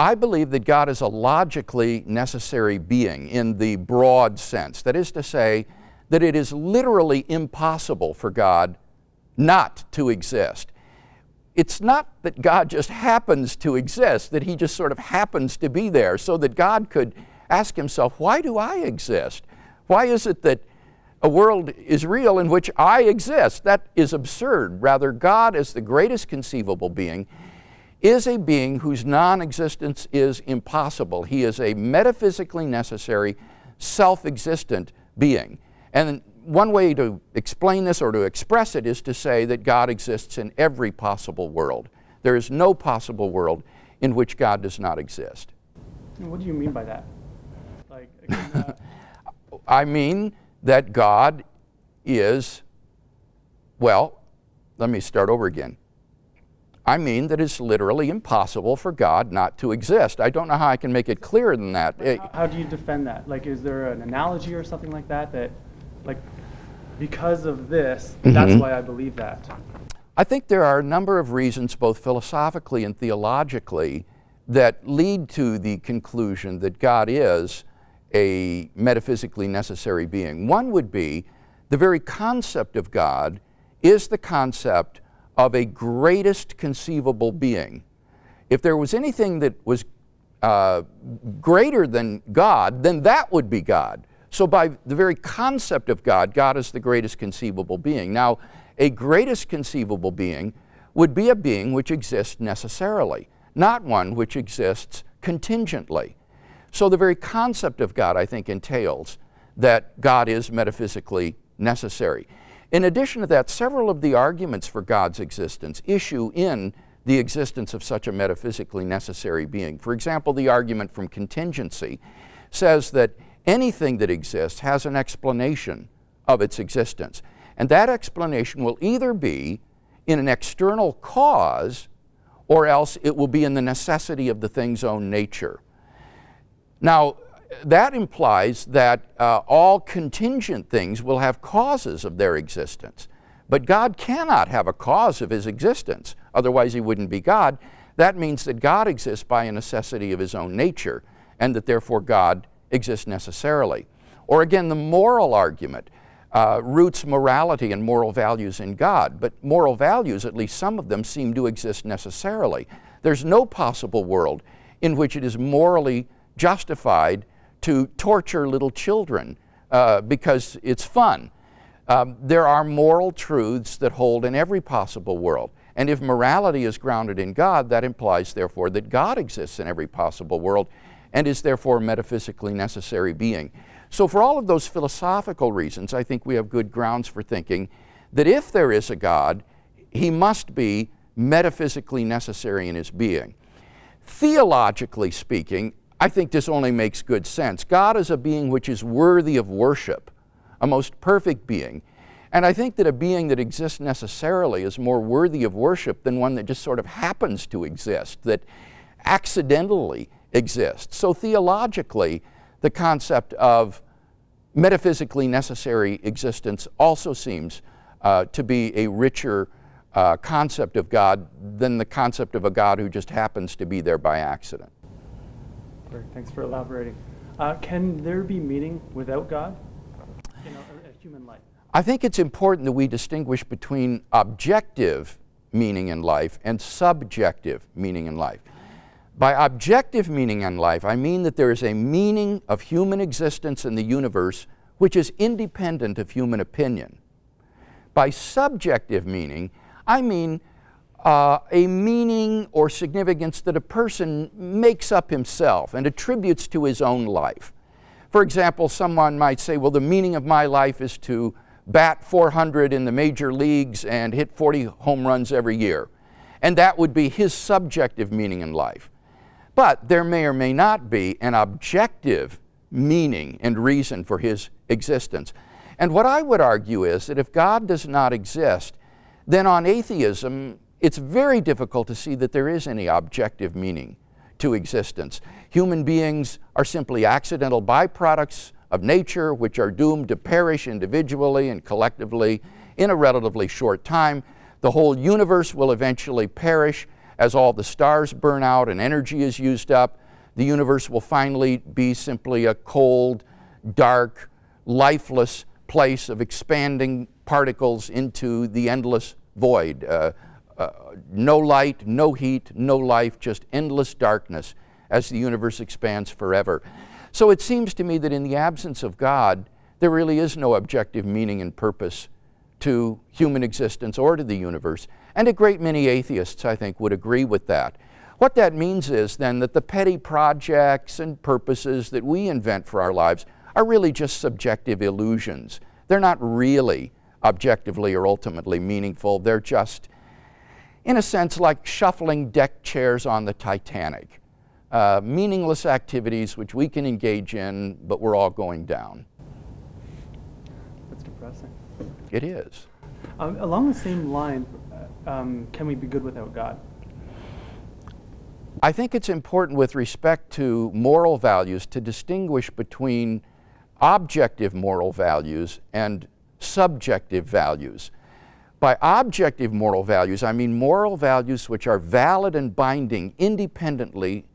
I believe that God is a logically necessary being in the broad sense. That is to say, that it is literally impossible for God not to exist. It's not that God just happens to exist, that he just sort of happens to be there, so that God could ask himself, why do I exist? Why is it that a world is real in which I exist? That is absurd. Rather, God, as the greatest conceivable being, is a being whose non-existence is impossible. He is a metaphysically necessary, self-existent being. And one way to explain this or to express it is to say that God exists in every possible world. There is no possible world in which God does not exist. And what do you mean by that? I mean that God is, well, let me start over again. I mean that it's literally impossible for God not to exist. I don't know how I can make it clearer than that. How do you defend that? Like, is there an analogy or something like that, like, because of this, that's why I believe that? I think there are a number of reasons, both philosophically and theologically, that lead to the conclusion that God is a metaphysically necessary being. One would be the very concept of God is the concept of a greatest conceivable being. If there was anything that was greater than God, then that would be God. So by the very concept of God, God is the greatest conceivable being. Now, a greatest conceivable being would be a being which exists necessarily, not one which exists contingently. So the very concept of God, I think, entails that God is metaphysically necessary. In addition to that, several of the arguments for God's existence issue in the existence of such a metaphysically necessary being. For example, the argument from contingency says that anything that exists has an explanation of its existence. And that explanation will either be in an external cause, or else it will be in the necessity of the thing's own nature. Now, that implies that all contingent things will have causes of their existence. But God cannot have a cause of his existence, otherwise he wouldn't be God. That means that God exists by a necessity of his own nature, and that therefore God exists necessarily. Or again, the moral argument roots morality and moral values in God, but moral values, at least some of them, seem to exist necessarily. There's no possible world in which it is morally justified to torture little children because it's fun. There are moral truths that hold in every possible world. And if morality is grounded in God, that implies, therefore, that God exists in every possible world and is therefore a metaphysically necessary being. So for all of those philosophical reasons, I think we have good grounds for thinking that if there is a God, he must be metaphysically necessary in his being. Theologically speaking, I think this only makes good sense. God is a being which is worthy of worship, a most perfect being. And I think that a being that exists necessarily is more worthy of worship than one that just sort of happens to exist, that accidentally exists. So theologically, the concept of metaphysically necessary existence also seems to be a richer concept of God than the concept of a God who just happens to be there by accident. Great, thanks for elaborating. Can there be meaning without God in a human life? I think it's important that we distinguish between objective meaning in life and subjective meaning in life. By objective meaning in life, I mean that there is a meaning of human existence in the universe which is independent of human opinion. By subjective meaning, I mean a meaning or significance that a person makes up himself and attributes to his own life. For example, someone might say, well, the meaning of my life is to bat 400 in the major leagues and hit 40 home runs every year. And that would be his subjective meaning in life. But there may or may not be an objective meaning and reason for his existence. And what I would argue is that if God does not exist, then on atheism, it's very difficult to see that there is any objective meaning to existence. Human beings are simply accidental byproducts of nature which are doomed to perish individually and collectively in a relatively short time. The whole universe will eventually perish. as all the stars burn out and energy is used up, the universe will finally be simply a cold, dark, lifeless place of expanding particles into the endless void. No light, no heat, no life, just endless darkness as the universe expands forever. So it seems to me that in the absence of God, there really is no objective meaning and purpose to human existence or to the universe. And a great many atheists, I think, would agree with that. What that means is then that the petty projects and purposes that we invent for our lives are really just subjective illusions. They're not really objectively or ultimately meaningful. They're just, in a sense, like shuffling deck chairs on the Titanic. Meaningless activities which we can engage in, but we're all going down. That's depressing. It is. Along the same line, can we be good without God? I think it's important with respect to moral values to distinguish between objective moral values and subjective values. By objective moral values, I mean moral values which are valid and binding independently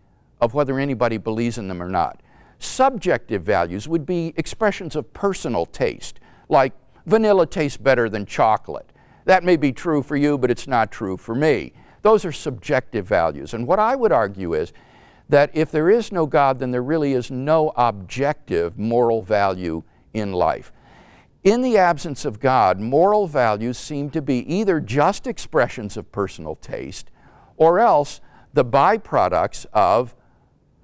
of whether anybody believes in them or not. Subjective values would be expressions of personal taste, like vanilla tastes better than chocolate. That may be true for you, but it's not true for me. Those are subjective values. And what I would argue is that if there is no God, then there really is no objective moral value in life. In the absence of God, moral values seem to be either just expressions of personal taste or else the byproducts of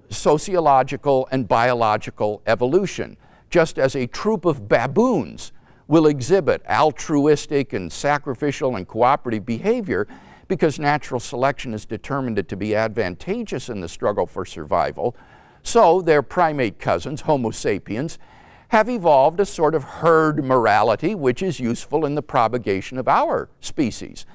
sociological and biological evolution, just as a troop of baboons will exhibit altruistic and sacrificial and cooperative behavior because natural selection has determined it to be advantageous in the struggle for survival. So their primate cousins, Homo sapiens, have evolved a sort of herd morality which is useful in the propagation of our species.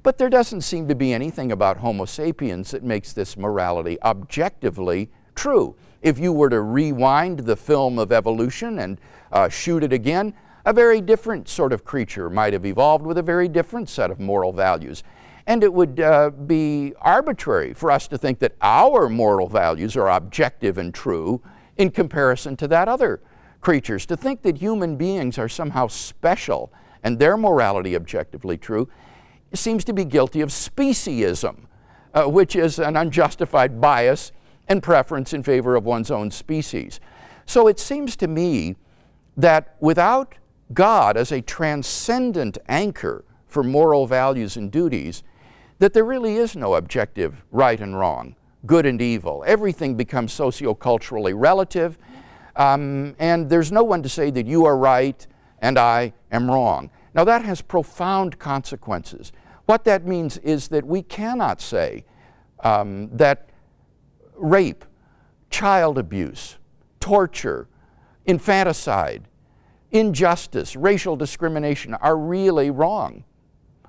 But there doesn't seem to be anything about Homo sapiens that makes this morality objectively true. If you were to rewind the film of evolution and shoot it again, a very different sort of creature might have evolved with a very different set of moral values. And it would be arbitrary for us to think that our moral values are objective and true in comparison to that other creatures. To think that human beings are somehow special and their morality objectively true seems to be guilty of speciesism, which is an unjustified bias and preference in favor of one's own species. So it seems to me that without God as a transcendent anchor for moral values and duties, that there really is no objective right and wrong, good and evil. Everything becomes socioculturally relative, and there's no one to say that you are right and I am wrong. Now that has profound consequences. What that means is that we cannot say that rape, child abuse, torture, infanticide, injustice, racial discrimination are really wrong.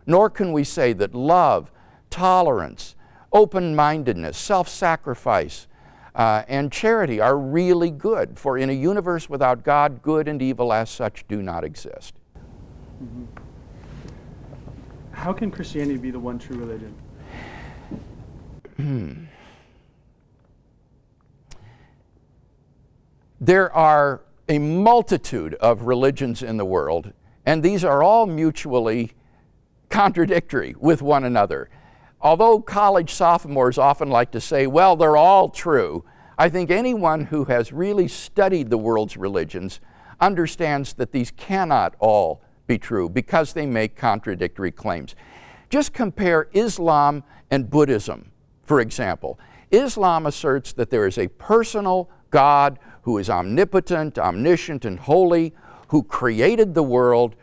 Nor can we say that love, tolerance, open-mindedness, self-sacrifice, and charity are really good. For in a universe without God, good and evil as such do not exist. Mm-hmm. How can Christianity be the one true religion? There are a multitude of religions in the world, and these are all mutually contradictory with one another. Although college sophomores often like to say, well, they're all true, I think anyone who has really studied the world's religions understands that these cannot all be true because they make contradictory claims. Just compare Islam and Buddhism, for example. Islam asserts that there is a personal God who is omnipotent, omniscient, and holy, who created the world,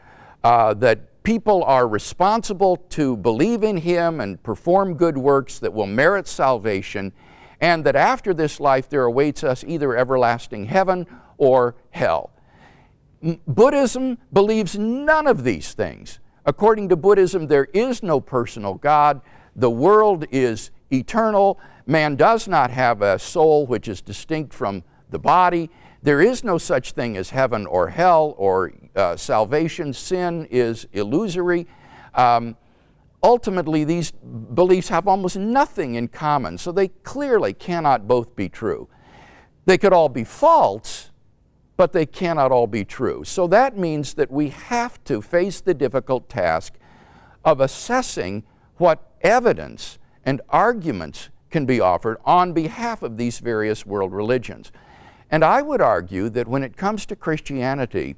that people are responsible to believe in Him and perform good works that will merit salvation, and that after this life there awaits us either everlasting heaven or hell. Buddhism believes none of these things. According to Buddhism, there is no personal God. The world is eternal. Man does not have a soul which is distinct from the body. There is no such thing as heaven or hell or salvation. Sin is illusory. ultimately these beliefs have almost nothing in common, so they clearly cannot both be true. They could all be false, but they cannot all be true. So that means that we have to face the difficult task of assessing what evidence and arguments can be offered on behalf of these various world religions. And I would argue that when it comes to Christianity,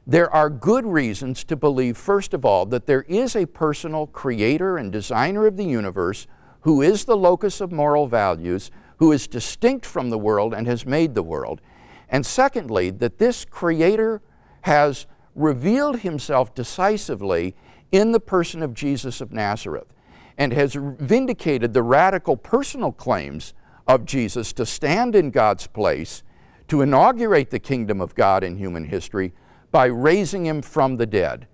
there are good reasons to believe, first of all, that there is a personal creator and designer of the universe who is the locus of moral values, who is distinct from the world and has made the world. And secondly, that this creator has revealed himself decisively in the person of Jesus of Nazareth and has vindicated the radical personal claims of Jesus to stand in God's place, to inaugurate the kingdom of God in human history by raising him from the dead.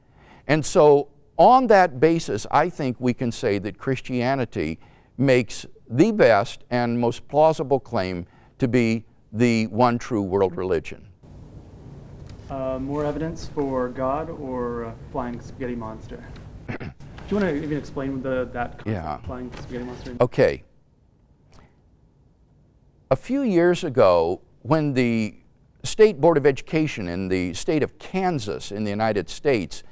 And so on that basis, I think we can say that Christianity makes the best and most plausible claim to be the one true world religion. More evidence for God or flying spaghetti monster? Do you want to even explain that concept, flying spaghetti monster? Okay. A few years ago, when the State Board of Education in the state of Kansas in the United States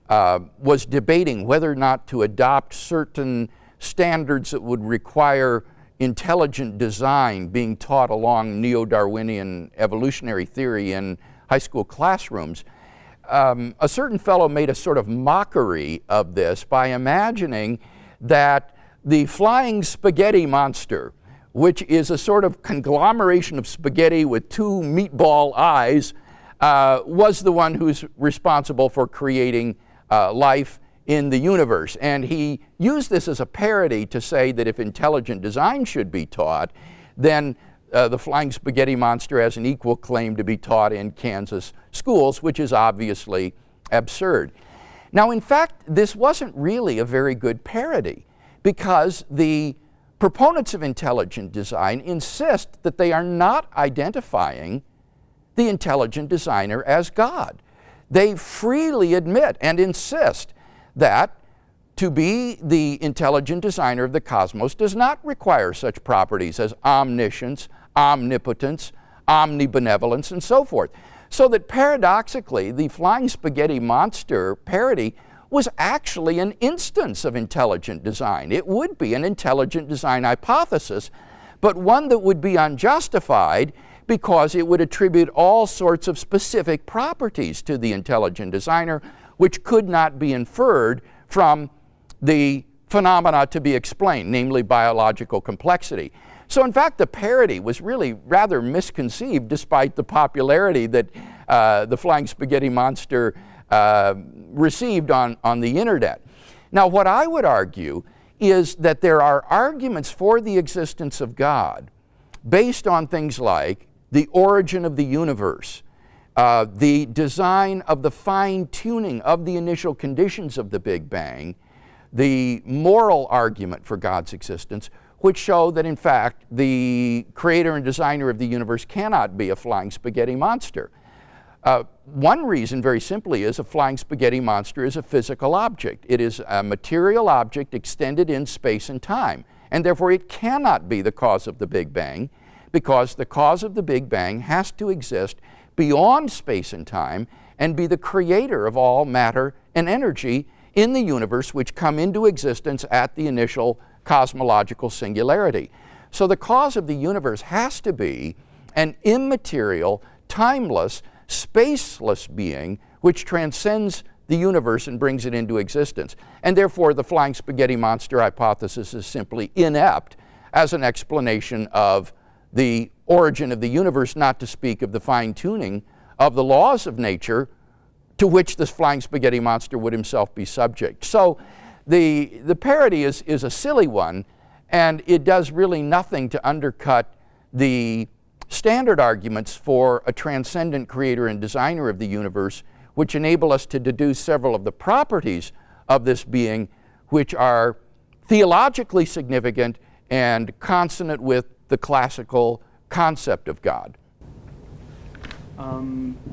was debating whether or not to adopt certain standards that would require intelligent design being taught along neo-Darwinian evolutionary theory in high school classrooms, a certain fellow made a sort of mockery of this by imagining that the flying spaghetti monster, which is a sort of conglomeration of spaghetti with two meatball eyes, was the one who's responsible for creating life in the universe. And he used this as a parody to say that if intelligent design should be taught, then the flying spaghetti monster has an equal claim to be taught in Kansas schools, which is obviously absurd. Now, in fact, this wasn't really a very good parody, because the proponents of intelligent design insist that they are not identifying the intelligent designer as God. They freely admit and insist that to be the intelligent designer of the cosmos does not require such properties as omniscience, omnipotence, omnibenevolence, and so forth. So that paradoxically, the flying spaghetti monster parody was actually an instance of intelligent design. It would be an intelligent design hypothesis, but one that would be unjustified because it would attribute all sorts of specific properties to the intelligent designer, which could not be inferred from the phenomena to be explained, namely biological complexity. So in fact, the parody was really rather misconceived, despite the popularity that the flying spaghetti monster received on the internet. Now, what I would argue is that there are arguments for the existence of God based on things like the origin of the universe, the design of the fine-tuning of the initial conditions of the Big Bang, the moral argument for God's existence, which show that in fact the creator and designer of the universe cannot be a flying spaghetti monster. One reason, very simply, is a flying spaghetti monster is a physical object. It is a material object extended in space and time, and therefore it cannot be the cause of the Big Bang, because the cause of the Big Bang has to exist beyond space and time and be the creator of all matter and energy in the universe, which come into existence at the initial cosmological singularity. So the cause of the universe has to be an immaterial, timeless, spaceless being which transcends the universe and brings it into existence. And therefore the flying spaghetti monster hypothesis is simply inept as an explanation of the origin of the universe, not to speak of the fine-tuning of the laws of nature to which this flying spaghetti monster would himself be subject. So the parody is a silly one, and it does really nothing to undercut the standard arguments for a transcendent creator and designer of the universe, which enable us to deduce several of the properties of this being, which are theologically significant and consonant with the classical concept of God.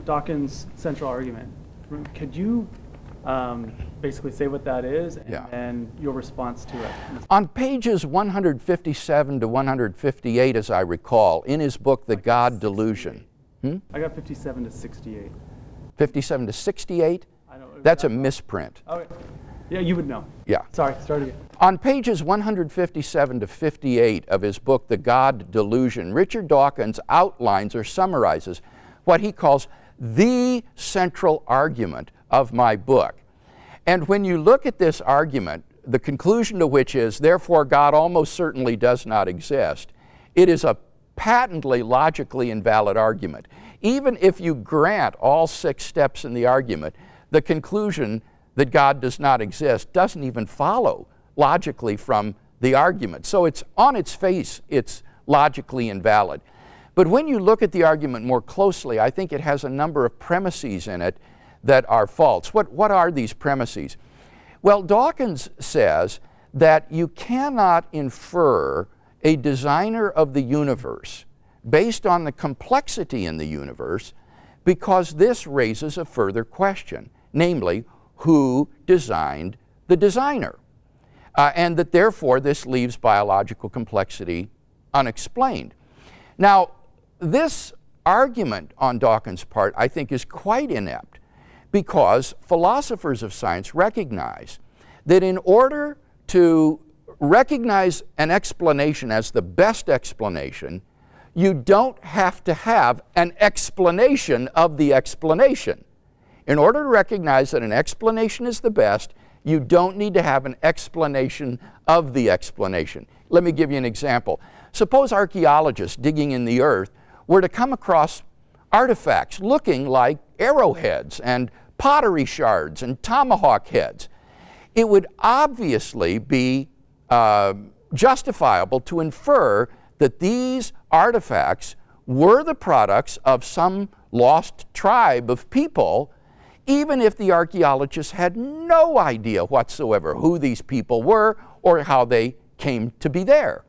Dawkins' central argument. Could you basically say what that is and Yeah. then your response to it. On pages 157 to 158, as I recall, in his book, The God Delusion. I got 57 to 68. 57 to 68? I don't, That's a misprint. Oh, yeah, you would know. Yeah. Sorry, start again. On pages 157 to 58 of his book, The God Delusion, Richard Dawkins outlines or summarizes what he calls the central argument of my book. And when you look at this argument, the conclusion to which is, therefore, God almost certainly does not exist, it is a patently logically invalid argument. Even if you grant all 6 steps in the argument, the conclusion that God does not exist doesn't even follow logically from the argument. So it's on its face, it's logically invalid. But when you look at the argument more closely, I think it has a number of premises in it that are false. What are these premises? Well, Dawkins says that you cannot infer a designer of the universe based on the complexity in the universe, because this raises a further question, namely, who designed the designer? And that therefore this leaves biological complexity unexplained. Now, this argument on Dawkins' part, I think, is quite inept, because philosophers of science recognize that in order to recognize an explanation as the best explanation, you don't have to have an explanation of the explanation. In order to recognize that an explanation is the best, you don't need to have an explanation of the explanation. Let me give you an example. Suppose archaeologists digging in the earth were to come across artifacts looking like arrowheads and pottery shards and tomahawk heads. It would obviously be justifiable to infer that these artifacts were the products of some lost tribe of people, even if the archaeologists had no idea whatsoever who these people were or how they came to be there.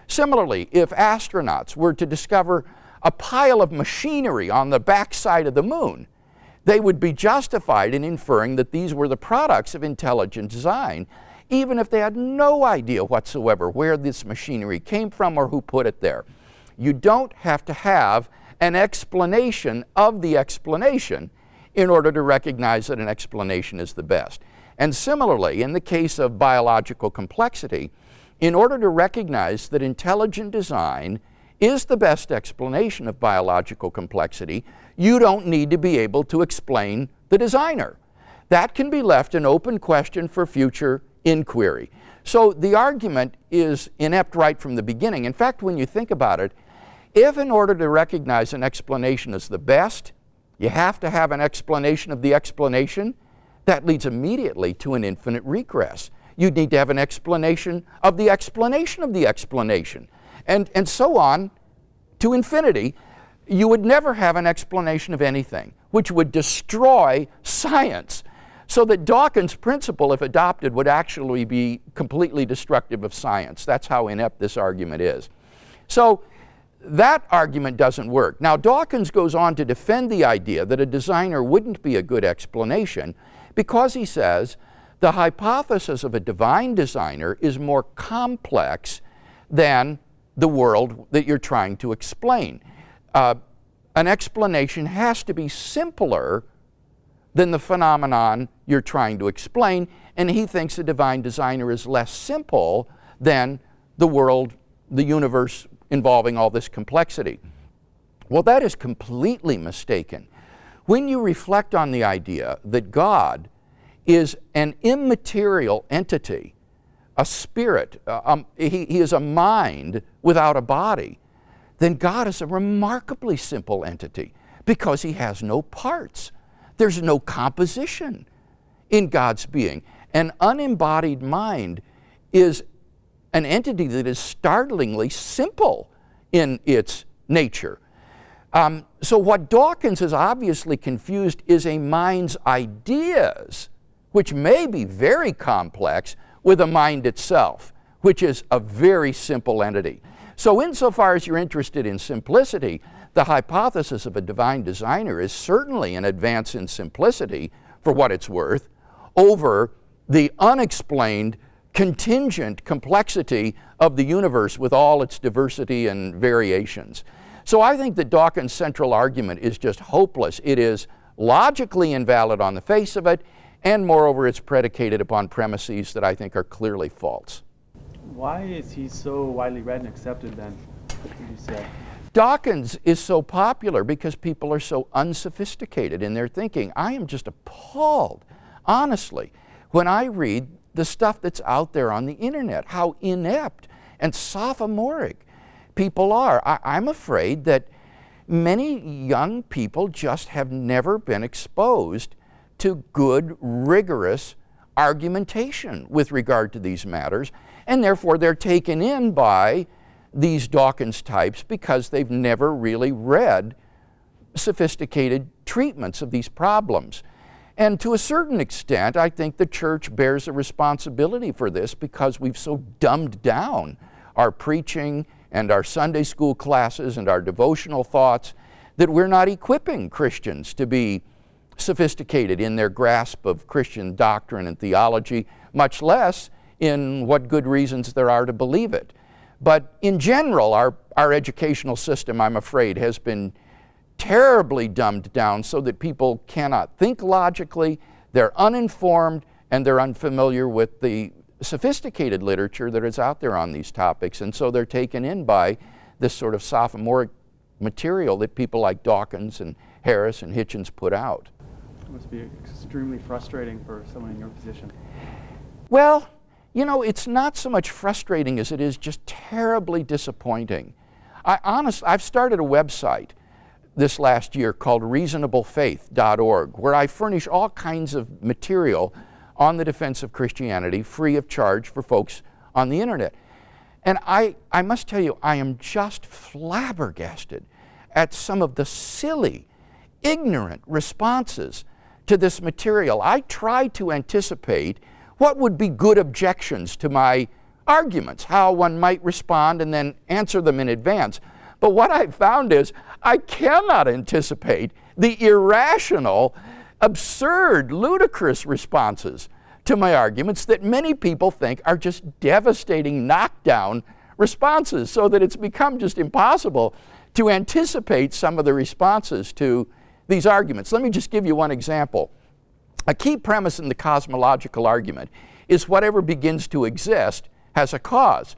Similarly, if astronauts were to discover a pile of machinery on the backside of the moon, they would be justified in inferring that these were the products of intelligent design, even if they had no idea whatsoever where this machinery came from or who put it there. You don't have to have an explanation of the explanation in order to recognize that an explanation is the best. And similarly, in the case of biological complexity, in order to recognize that intelligent design is the best explanation of biological complexity, you don't need to be able to explain the designer. That can be left an open question for future inquiry. So the argument is inept right from the beginning. In fact, when you think about it, if in order to recognize an explanation as the best, you have to have an explanation of the explanation, that leads immediately to an infinite regress. You need to have an explanation of the explanation of the explanation, and so on to infinity. You would never have an explanation of anything, which would destroy science. So that Dawkins' principle, if adopted, would actually be completely destructive of science. That's how inept this argument is. So that argument doesn't work. Now, Dawkins goes on to defend the idea that a designer wouldn't be a good explanation because he says the hypothesis of a divine designer is more complex than the world that you're trying to explain. An explanation has to be simpler than the phenomenon you're trying to explain, and he thinks a divine designer is less simple than the world, the universe involving all this complexity. Well, that is completely mistaken. When you reflect on the idea that God is an immaterial entity, a spirit, he is a mind without a body, then God is a remarkably simple entity because he has no parts. There's no composition in God's being. An unembodied mind is an entity that is startlingly simple in its nature. So what Dawkins has obviously confused is a mind's ideas, which may be very complex, with a mind itself, which is a very simple entity. So insofar as you're interested in simplicity, the hypothesis of a divine designer is certainly an advance in simplicity for what it's worth, over the unexplained contingent complexity of the universe with all its diversity and variations. So I think that Dawkins' central argument is just hopeless. It is logically invalid on the face of it, and moreover, it's predicated upon premises that I think are clearly false. Why is he so widely read and accepted then, would you say? Dawkins is so popular because people are so unsophisticated in their thinking. I am just appalled, honestly, when I read the stuff that's out there on the internet, how inept and sophomoric people are. I'm afraid that many young people just have never been exposed to good, rigorous argumentation with regard to these matters, and therefore they're taken in by these Dawkins types because they've never really read sophisticated treatments of these problems. And to a certain extent, I think the church bears a responsibility for this because we've so dumbed down our preaching and our Sunday school classes and our devotional thoughts that we're not equipping Christians to be sophisticated in their grasp of Christian doctrine and theology, much less in what good reasons there are to believe it. But in general, our educational system, I'm afraid, has been terribly dumbed down so that people cannot think logically, they're uninformed, and they're unfamiliar with the sophisticated literature that is out there on these topics, and so they're taken in by this sort of sophomoric material that people like Dawkins and Harris and Hitchens put out. It must be extremely frustrating for someone in your position. Well, you know, it's not so much frustrating as it is just terribly disappointing. I've started a website this last year called reasonablefaith.org, where I furnish all kinds of material on the defense of Christianity free of charge for folks on the internet. And I must tell you, I am just flabbergasted at some of the silly, ignorant responses to this material. I try to anticipate what would be good objections to my arguments, how one might respond and then answer them in advance. But what I've found is I cannot anticipate the irrational, absurd, ludicrous responses to my arguments that many people think are just devastating knockdown responses, so that it's become just impossible to anticipate some of the responses to these arguments. Let me just give you one example. A key premise in the cosmological argument is whatever begins to exist has a cause.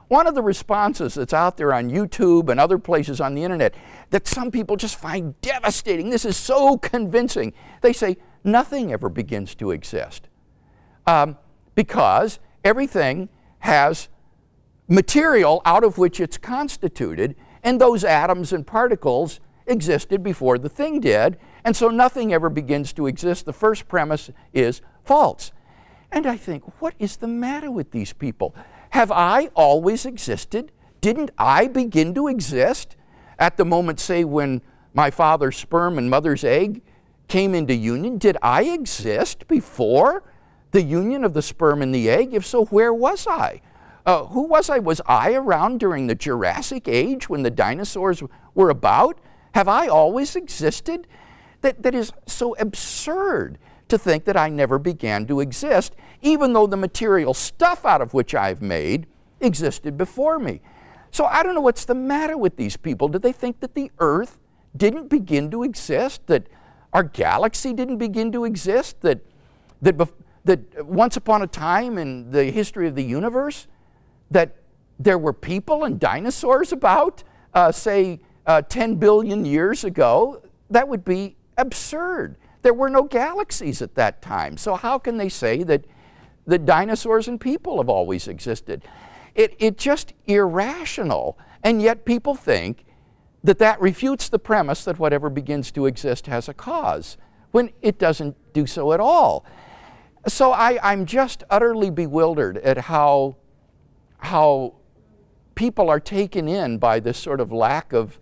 One of the responses that's out there on YouTube and other places on the internet that some people just find devastating, this is so convincing, they say nothing ever begins to exist because everything has material out of which it's constituted, and those atoms and particles existed before the thing did, and so nothing ever begins to exist. The first premise is false. And I think, what is the matter with these people? Have I always existed? Didn't I begin to exist at the moment, say, when my father's sperm and mother's egg came into union? Did I exist before the union of the sperm and the egg? If so, where was I? Who was I? Was I around during the Jurassic Age when the dinosaurs were about? Have I always existed? That is so absurd to think that I never began to exist, even though the material stuff out of which I've made existed before me. So I don't know what's the matter with these people. Do they think that the Earth didn't begin to exist, that our galaxy didn't begin to exist, that once upon a time in the history of the universe, that there were people and dinosaurs about, say, 10 billion years ago? That would be absurd. There were no galaxies at that time. So how can they say that the dinosaurs and people have always existed? It's just irrational. And yet people think that that refutes the premise that whatever begins to exist has a cause, when it doesn't do so at all. So I'm just utterly bewildered at how people are taken in by this sort of lack of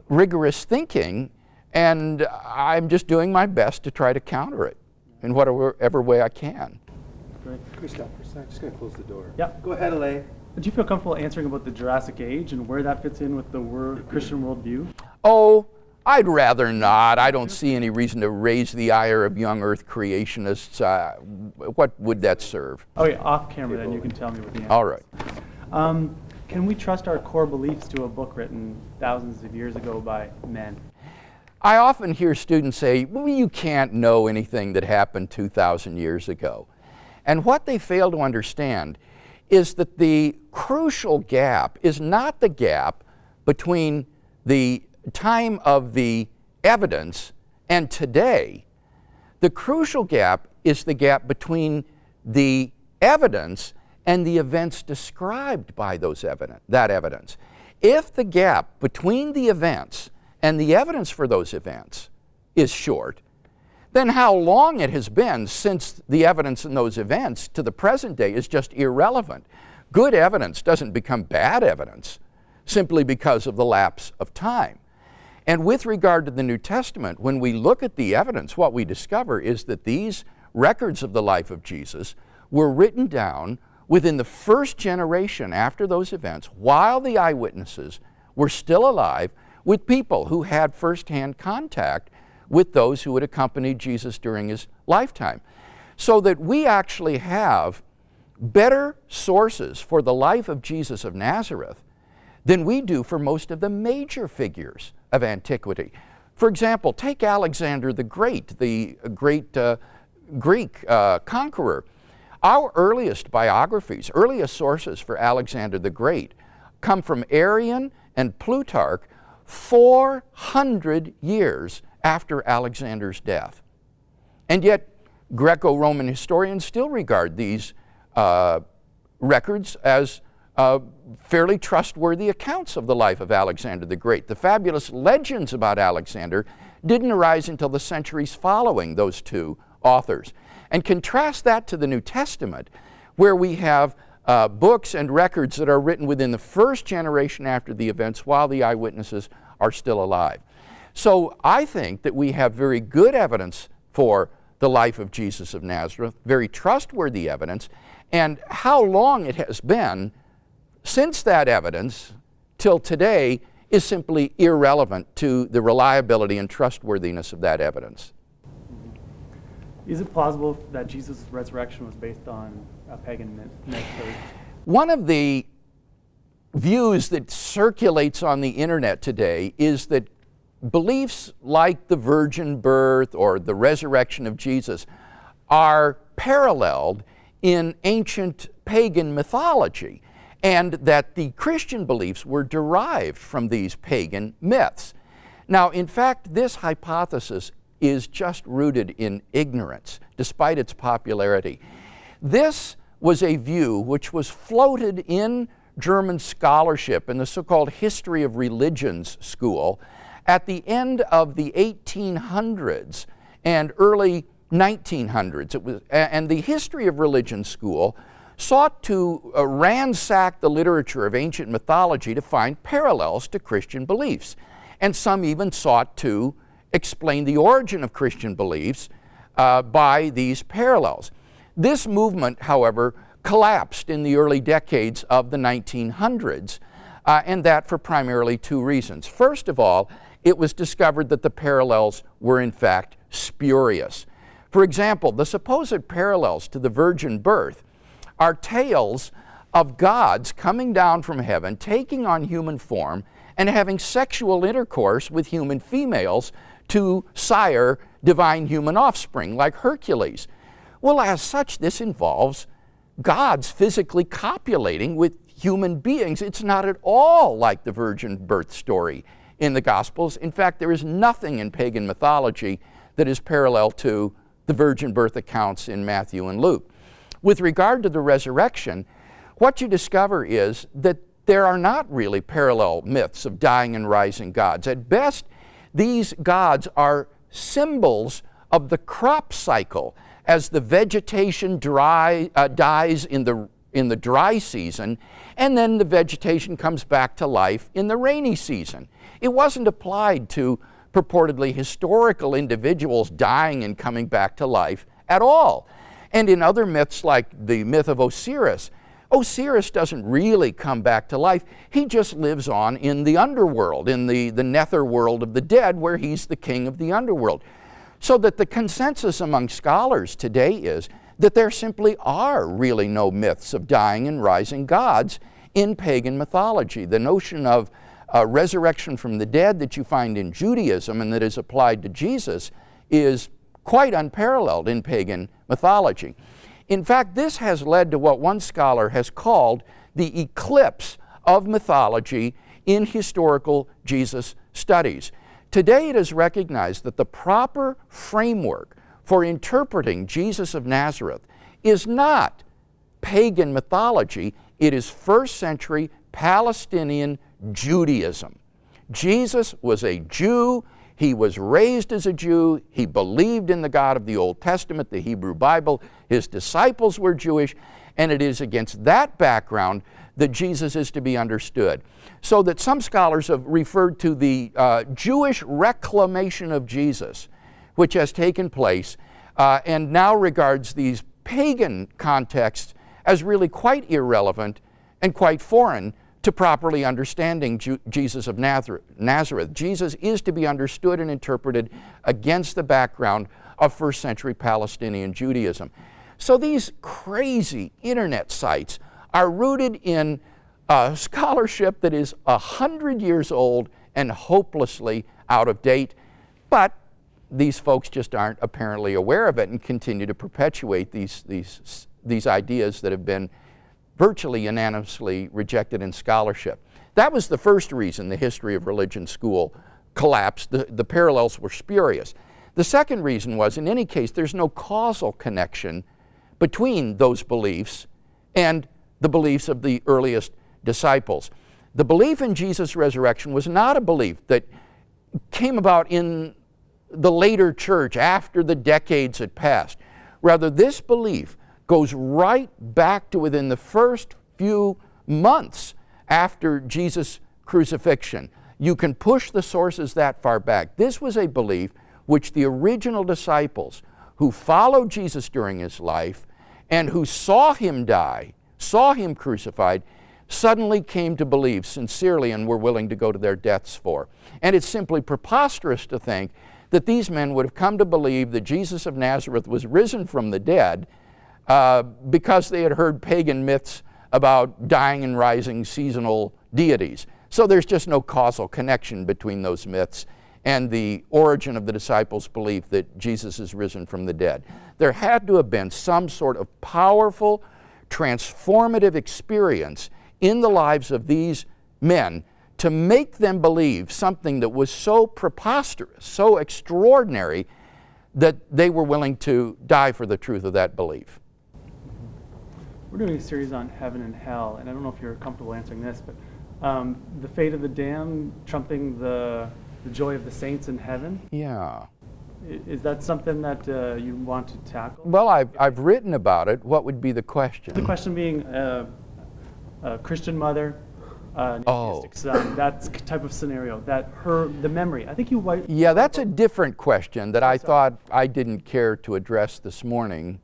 rigorous thinking, and I'm just doing my best to try to counter it in whatever way I can. Great. Can we stop for a second? Just going to close the door. Yeah. Go ahead, Elaine. Do you feel comfortable answering about the Jurassic Age and where that fits in with the Christian worldview? Oh, I'd rather not. I don't see any reason to raise the ire of young Earth creationists. What would that serve? Oh yeah, off camera then you can tell me what the answer All right. is. Can we trust our core beliefs to a book written thousands of years ago by men? I often hear students say, well, you can't know anything that happened 2,000 years ago. And what they fail to understand is that the crucial gap is not the gap between the time of the evidence and today. The crucial gap is the gap between the evidence and the events described by that evidence. If the gap between the events and the evidence for those events is short, then how long it has been since the evidence in those events to the present day is just irrelevant. Good evidence doesn't become bad evidence simply because of the lapse of time. And with regard to the New Testament, when we look at the evidence, what we discover is that these records of the life of Jesus were written down within the first generation after those events, while the eyewitnesses were still alive, with people who had firsthand contact with those who had accompanied Jesus during his lifetime. So that we actually have better sources for the life of Jesus of Nazareth than we do for most of the major figures of antiquity. For example, take Alexander the Great, the great Greek conqueror. Our earliest biographies, earliest sources for Alexander the Great, come from Arrian and Plutarch 400 years after Alexander's death. And yet, Greco-Roman historians still regard these records as fairly trustworthy accounts of the life of Alexander the Great. The fabulous legends about Alexander didn't arise until the centuries following those two authors. And contrast that to the New Testament, where we have books and records that are written within the first generation after the events while the eyewitnesses are still alive. So I think that we have very good evidence for the life of Jesus of Nazareth, very trustworthy evidence, and how long it has been since that evidence till today is simply irrelevant to the reliability and trustworthiness of that evidence. Is it plausible that Jesus' resurrection was based on a pagan myth? One of the views that circulates on the internet today is that beliefs like the virgin birth or the resurrection of Jesus are paralleled in ancient pagan mythology, and that the Christian beliefs were derived from these pagan myths. Now, in fact, this hypothesis is just rooted in ignorance, despite its popularity. This was a view which was floated in German scholarship in the so-called History of Religions school at the end of the 1800s and early 1900s. And the History of Religion school sought to ransack the literature of ancient mythology to find parallels to Christian beliefs. And some even sought to explain the origin of Christian beliefs by these parallels. This movement, however, collapsed in the early decades of the 1900s, and that for primarily two reasons. First of all, it was discovered that the parallels were in fact spurious. For example, the supposed parallels to the virgin birth are tales of gods coming down from heaven, taking on human form, and having sexual intercourse with human females to sire divine human offspring, like Hercules. Well, as such, this involves gods physically copulating with human beings. It's not at all like the virgin birth story in the Gospels. In fact, there is nothing in pagan mythology that is parallel to the virgin birth accounts in Matthew and Luke. With regard to the resurrection, what you discover is that there are not really parallel myths of dying and rising gods. At best, these gods are symbols of the crop cycle as the vegetation dies in the dry season, and then the vegetation comes back to life in the rainy season. It wasn't applied to purportedly historical individuals dying and coming back to life at all. And in other myths, like the myth of Osiris, Osiris doesn't really come back to life. He just lives on in the underworld, in the nether world of the dead, where he's the king of the underworld. So that the consensus among scholars today is that there simply are really no myths of dying and rising gods in pagan mythology. The notion of resurrection from the dead that you find in Judaism and that is applied to Jesus is quite unparalleled in pagan mythology. In fact, this has led to what one scholar has called the eclipse of mythology in historical Jesus studies. Today it is recognized that the proper framework for interpreting Jesus of Nazareth is not pagan mythology, it is first century Palestinian Judaism. Jesus was a Jew, he was raised as a Jew, he believed in the God of the Old Testament, the Hebrew Bible, his disciples were Jewish, and it is against that background that Jesus is to be understood. So that some scholars have referred to the Jewish reclamation of Jesus, which has taken place, and now regards these pagan contexts as really quite irrelevant and quite foreign to properly understanding Jesus of Nazareth. Jesus is to be understood and interpreted against the background of first century Palestinian Judaism. So these crazy internet sites are rooted in scholarship that is 100 years old and hopelessly out of date, but these folks just aren't apparently aware of it and continue to perpetuate these ideas that have been virtually unanimously rejected in scholarship. That was the first reason the history of religion school collapsed. The parallels were spurious. The second reason was, in any case, there's no causal connection between those beliefs and the beliefs of the earliest disciples. The belief in Jesus' resurrection was not a belief that came about in the later church after the decades had passed. Rather, this belief goes right back to within the first few months after Jesus' crucifixion. You can push the sources that far back. This was a belief which the original disciples who followed Jesus during his life and who saw him die, saw him crucified, suddenly came to believe sincerely and were willing to go to their deaths for. And it's simply preposterous to think that these men would have come to believe that Jesus of Nazareth was risen from the dead because they had heard pagan myths about dying and rising seasonal deities. So there's just no causal connection between those myths and the origin of the disciples' belief that Jesus is risen from the dead. There had to have been some sort of powerful, transformative experience in the lives of these men to make them believe something that was so preposterous, so extraordinary, that they were willing to die for the truth of that belief. We're doing a series on heaven and hell, and I don't know if you're comfortable answering this, but the fate of the damned trumping the joy of the saints in heaven? Yeah. Is that something that you want to tackle? Well, I've written about it. What would be the question? The question being a Christian mother, an atheistic son, that type of scenario, the memory. I think you... Yeah, that's a different question that I thought I didn't care to address this morning.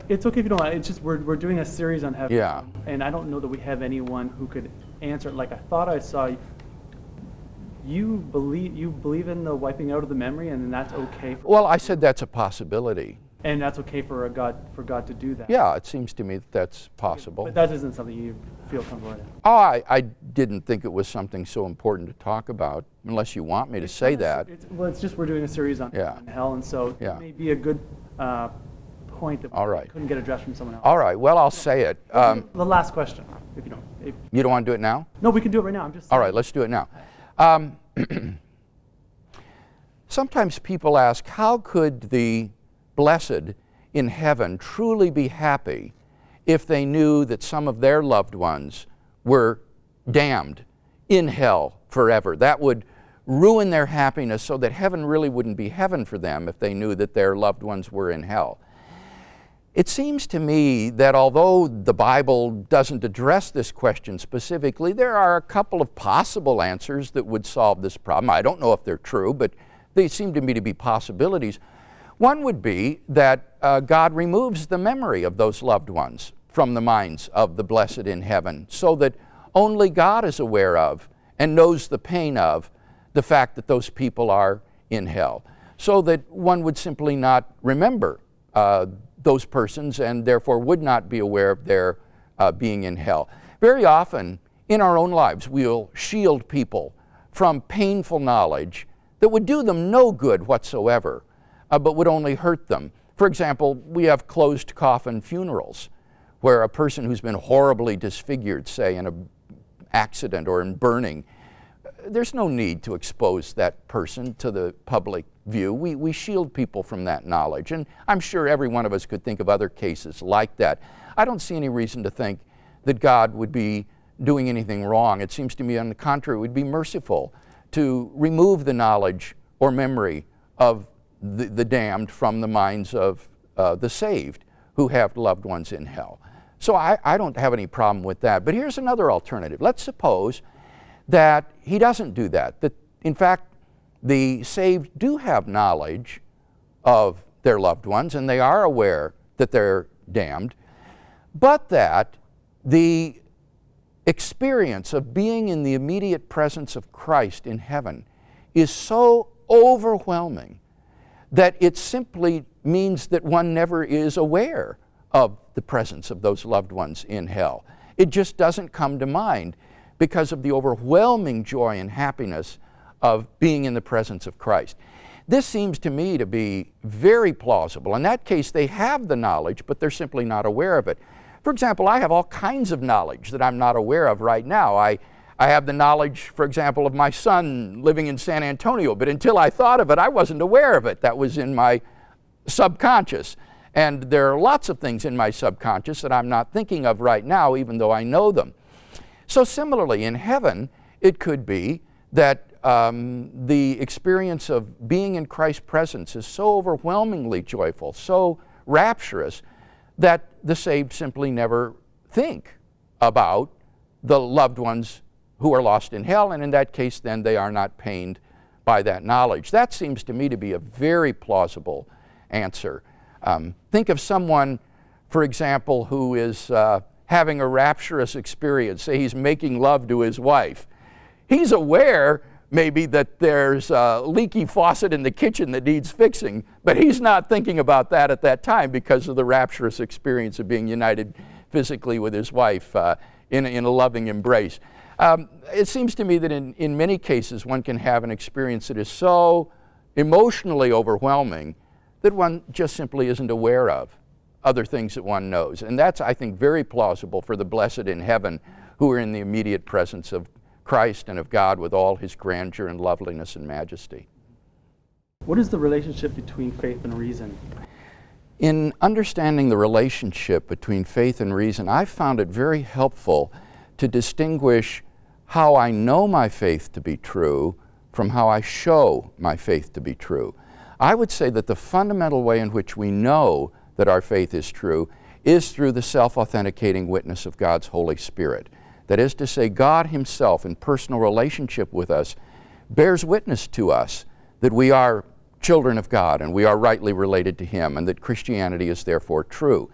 It's okay if you don't want. It's just we're doing a series on heaven. Yeah. And I don't know that we have anyone who could answer it. Like I thought I saw you believe in the wiping out of the memory, and then that's okay. Well, I said that's a possibility. And that's okay for God to do that. Yeah, it seems to me that that's possible. But that isn't something you feel comfortable with. Oh, I didn't think it was something so important to talk about, unless you want me to say that. It's just we're doing a series on hell, and so it may be a good point that we couldn't get addressed from someone else. All right, well, I'll say it. The last question, if you don't. You don't want to do it now? No, we can do it right now. I'm just. All right, let's do it now. Sometimes people ask, how could the blessed in heaven truly be happy if they knew that some of their loved ones were damned in hell forever? That would ruin their happiness, so that heaven really wouldn't be heaven for them if they knew that their loved ones were in hell. It seems to me that although the Bible doesn't address this question specifically, there are a couple of possible answers that would solve this problem. I don't know if they're true, but they seem to me to be possibilities. One would be that God removes the memory of those loved ones from the minds of the blessed in heaven, so that only God is aware of and knows the pain of the fact that those people are in hell, so that one would simply not remember those persons and therefore would not be aware of their being in hell. Very often in our own lives we'll shield people from painful knowledge that would do them no good whatsoever, but would only hurt them. For example, we have closed coffin funerals, where a person who's been horribly disfigured, say in an accident or in burning, there's no need to expose that person to the public view. We shield people from that knowledge, and I'm sure every one of us could think of other cases like that. I don't see any reason to think that God would be doing anything wrong. It seems to me, on the contrary, it would be merciful to remove the knowledge or memory of the damned from the minds of the saved who have loved ones in hell. So I don't have any problem with that. But here's another alternative. Let's suppose that he doesn't do that, that in fact the saved do have knowledge of their loved ones and they are aware that they're damned, but that the experience of being in the immediate presence of Christ in heaven is so overwhelming that it simply means that one never is aware of the presence of those loved ones in hell. It just doesn't come to mind because of the overwhelming joy and happiness of being in the presence of Christ. This seems to me to be very plausible. In that case, they have the knowledge, but they're simply not aware of it. For example, I have all kinds of knowledge that I'm not aware of right now. I have the knowledge, for example, of my son living in San Antonio, but until I thought of it, I wasn't aware of it. That was in my subconscious. And there are lots of things in my subconscious that I'm not thinking of right now, even though I know them. So similarly, in heaven, it could be that the experience of being in Christ's presence is so overwhelmingly joyful, so rapturous, that the saved simply never think about the loved ones who are lost in hell, and in that case, then they are not pained by that knowledge. That seems to me to be a very plausible answer. Think of someone, for example, who is having a rapturous experience. Say he's making love to his wife. He's aware maybe that there's a leaky faucet in the kitchen that needs fixing, but he's not thinking about that at that time because of the rapturous experience of being united physically with his wife in a loving embrace. It seems to me that in many cases one can have an experience that is so emotionally overwhelming that one just simply isn't aware of other things that one knows. And that's, I think, very plausible for the blessed in heaven who are in the immediate presence of Christ and of God with all his grandeur and loveliness and majesty. What is the relationship between faith and reason? In understanding the relationship between faith and reason, I've found it very helpful to distinguish how I know my faith to be true from how I show my faith to be true. I would say that the fundamental way in which we know that our faith is true is through the self-authenticating witness of God's Holy Spirit. That is to say, God himself in personal relationship with us bears witness to us that we are children of God and we are rightly related to him and that Christianity is therefore true.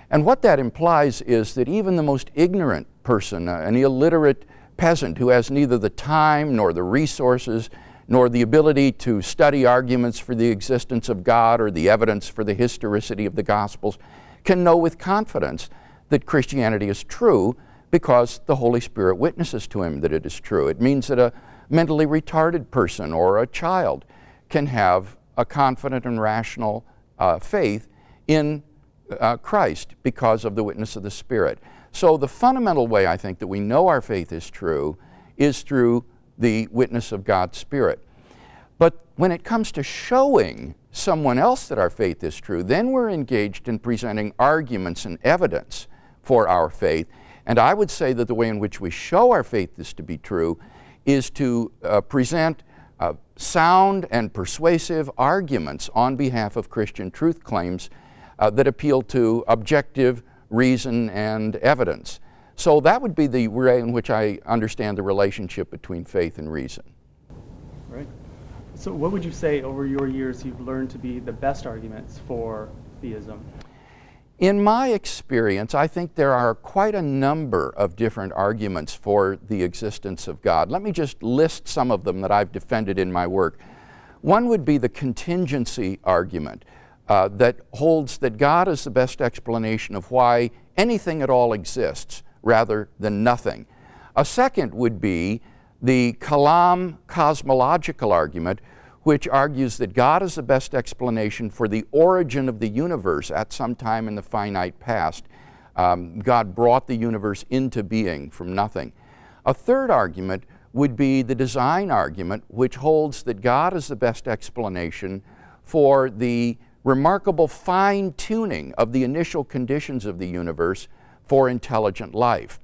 And what that implies is that even the most ignorant person, an illiterate peasant who has neither the time nor the resources nor the ability to study arguments for the existence of God or the evidence for the historicity of the Gospels, can know with confidence that Christianity is true because the Holy Spirit witnesses to him that it is true. It means that a mentally retarded person or a child can have a confident and rational faith in Christ because of the witness of the Spirit. So the fundamental way I think that we know our faith is true is through the witness of God's Spirit. But when it comes to showing someone else that our faith is true, then we're engaged in presenting arguments and evidence for our faith. And I would say that the way in which we show our faith is to be true is to present sound and persuasive arguments on behalf of Christian truth claims that appeal to objective reason and evidence. So that would be the way in which I understand the relationship between faith and reason. Right. So what would you say over your years you've learned to be the best arguments for theism? In my experience, I think there are quite a number of different arguments for the existence of God. Let me just list some of them that I've defended in my work. One would be the contingency argument that holds that God is the best explanation of why anything at all exists rather than nothing. A second would be the Kalam cosmological argument, which argues that God is the best explanation for the origin of the universe at some time in the finite past. God brought the universe into being from nothing. A third argument would be the design argument, which holds that God is the best explanation for the remarkable fine-tuning of the initial conditions of the universe for intelligent life.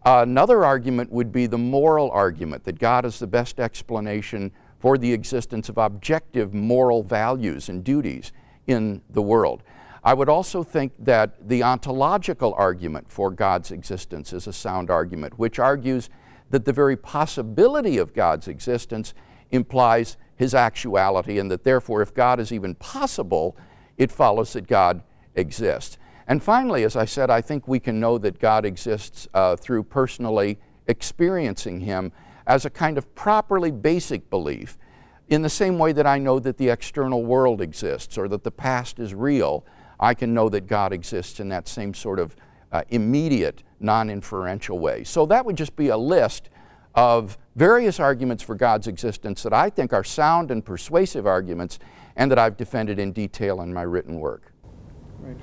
Another argument would be the moral argument, that God is the best explanation for the existence of objective moral values and duties in the world. I would also think that the ontological argument for God's existence is a sound argument, which argues that the very possibility of God's existence implies His actuality, and that therefore, if God is even possible, it follows that God exists. And finally, as I said, I think we can know that God exists through personally experiencing Him as a kind of properly basic belief, in the same way that I know that the external world exists or that the past is real. I can know that God exists in that same sort of immediate, non-inferential way. So that would just be a list of various arguments for God's existence that I think are sound and persuasive arguments, and that I've defended in detail in my written work. Right.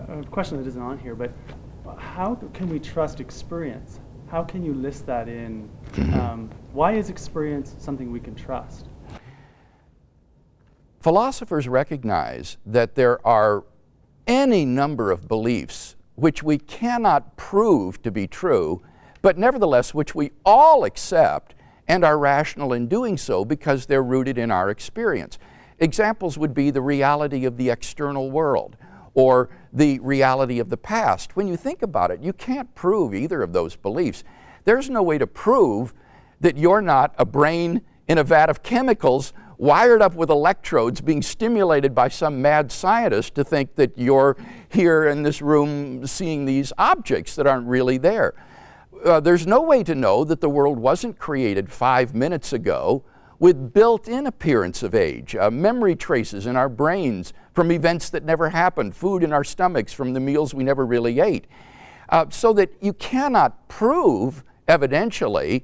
A question that isn't on here, but how can we trust experience? How can you list that in? Why is experience something we can trust? Philosophers recognize that there are any number of beliefs which we cannot prove to be true, but nevertheless which we all accept and are rational in doing so because they're rooted in our experience. Examples would be the reality of the external world or the reality of the past. When you think about it, you can't prove either of those beliefs. There's no way to prove that you're not a brain in a vat of chemicals wired up with electrodes being stimulated by some mad scientist to think that you're here in this room seeing these objects that aren't really there. There's no way to know that the world wasn't created 5 minutes ago with built-in appearance of age, memory traces in our brains from events that never happened, food in our stomachs from the meals we never really ate. So that you cannot prove evidentially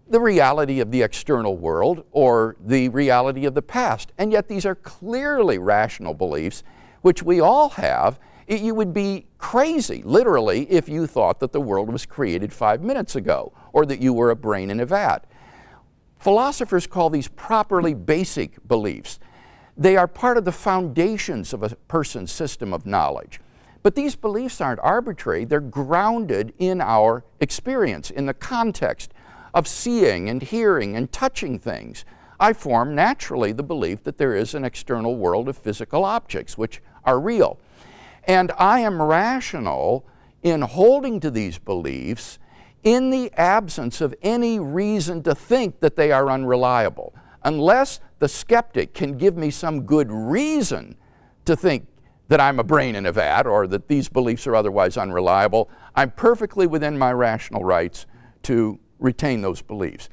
the reality of the external world or the reality of the past. And yet these are clearly rational beliefs which we all have. You would be crazy, literally, if you thought that the world was created 5 minutes ago or that you were a brain in a vat. Philosophers call these properly basic beliefs. They are part of the foundations of a person's system of knowledge. But these beliefs aren't arbitrary. They're grounded in our experience, in the context of seeing and hearing and touching things. I form naturally the belief that there is an external world of physical objects which are real. And I am rational in holding to these beliefs in the absence of any reason to think that they are unreliable. Unless the skeptic can give me some good reason to think that I'm a brain in a vat or that these beliefs are otherwise unreliable, I'm perfectly within my rational rights to retain those beliefs.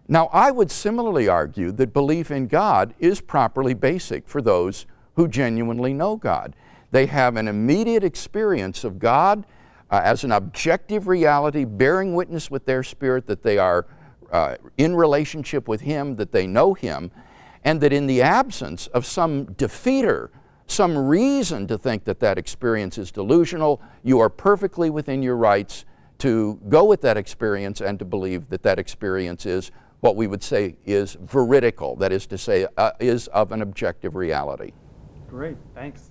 Now, I would similarly argue that belief in God is properly basic for those who genuinely know God. They have an immediate experience of God as an objective reality, bearing witness with their spirit that they are in relationship with Him, that they know Him, and that in the absence of some defeater, some reason to think that that experience is delusional, you are perfectly within your rights to go with that experience and to believe that that experience is what we would say is veridical, that is to say, is of an objective reality. Great, thanks.